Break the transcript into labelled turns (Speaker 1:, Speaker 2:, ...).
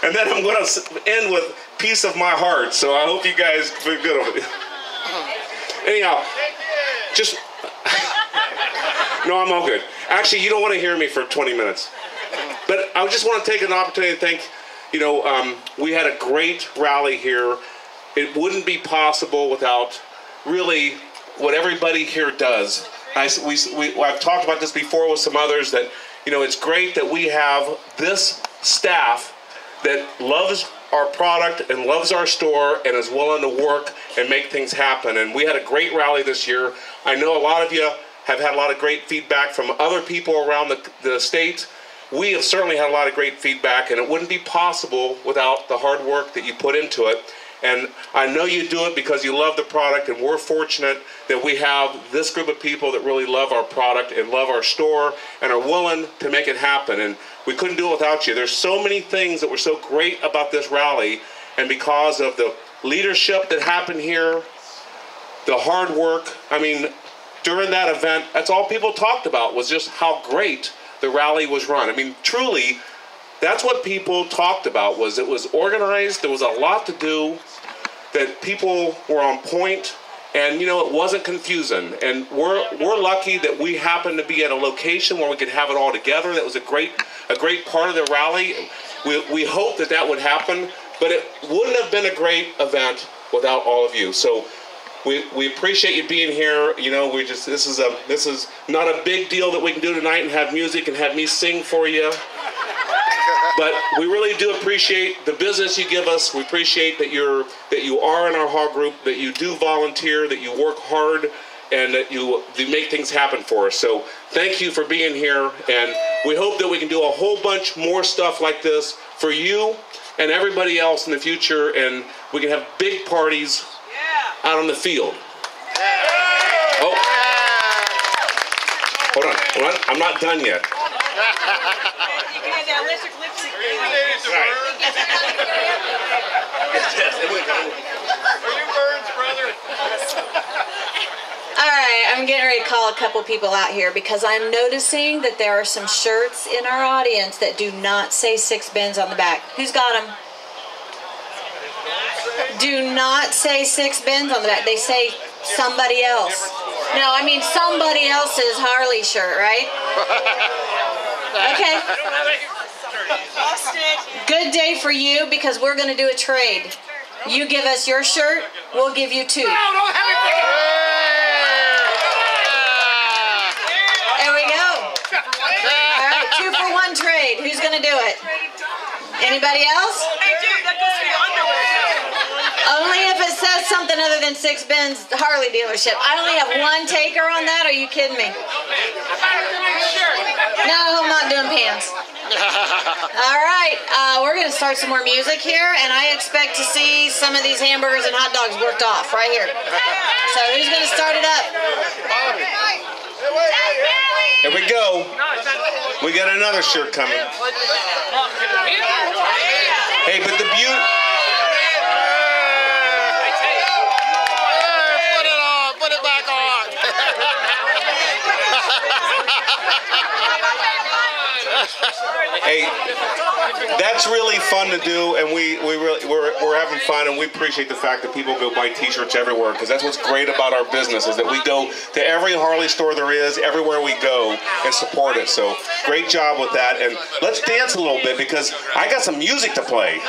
Speaker 1: And then I'm going to end with Piece of My Heart. So I hope you guys feel good over it. Anyhow, just... No, I'm all good. Actually, you don't want to hear me for 20 minutes. But I just want to take an opportunity to thank, we had a great rally here. It wouldn't be possible without really what everybody here does. I've talked about this before with some others that, it's great that we have this staff that loves our product and loves our store and is willing to work and make things happen. And we had a great rally this year. I know a lot of you have had a lot of great feedback from other people around the state. We have certainly had a lot of great feedback, and it wouldn't be possible without the hard work that you put into it. And I know you do it because you love the product, and we're fortunate that we have this group of people that really love our product and love our store and are willing to make it happen. And we couldn't do it without you. There's so many things that were so great about this rally, and because of the leadership that happened here, the hard work, during that event, that's all people talked about was just how great the rally was run. Truly, that's what people talked about, was it was organized, there was a lot to do, that people were on point, and it wasn't confusing. And we're lucky that we happened to be at a location where we could have it all together. That was a great part of the rally. We hope that would happen, but it wouldn't have been a great event without all of you. So we appreciate you being here. This is not a big deal that we can do tonight and have music and have me sing for you. But we really do appreciate the business you give us. We appreciate that you are in our hall group, that you do volunteer, that you work hard, and that you make things happen for us. So thank you for being here, and we hope that we can do a whole bunch more stuff like this for you and everybody else in the future, and we can have big parties out on the field. Oh, hold on, I'm not done yet.
Speaker 2: Alright, I'm getting ready to call a couple people out here because I'm noticing that there are some shirts in our audience that do not say 6 bins on the back. Who's got them? Do not say 6 bins on the back. They say somebody else. No, somebody else's Harley shirt, right? Okay. Good day for you because we're going to do a trade. You give us your shirt, we'll give you 2. There we go. All right, 2 for 1 trade. Who's going to do it? Anybody else? Only if it says something other than 6 bins Harley dealership. I only have 1 taker on that. Are you kidding me? No, I'm not doing pants. All right, we're going to start some more music here, and I expect to see some of these hamburgers and hot dogs worked off right here. So who's going to start it up?
Speaker 1: Here we go. We got another shirt coming. Hey, but the beauty...
Speaker 3: Put it back on.
Speaker 1: Hey, that's really fun to do, and we're having fun, and we appreciate the fact that people go buy T-shirts everywhere, because that's what's great about our business, is that we go to every Harley store there is, everywhere we go, and support it. So great job with that, and let's dance a little bit because I got some music to play.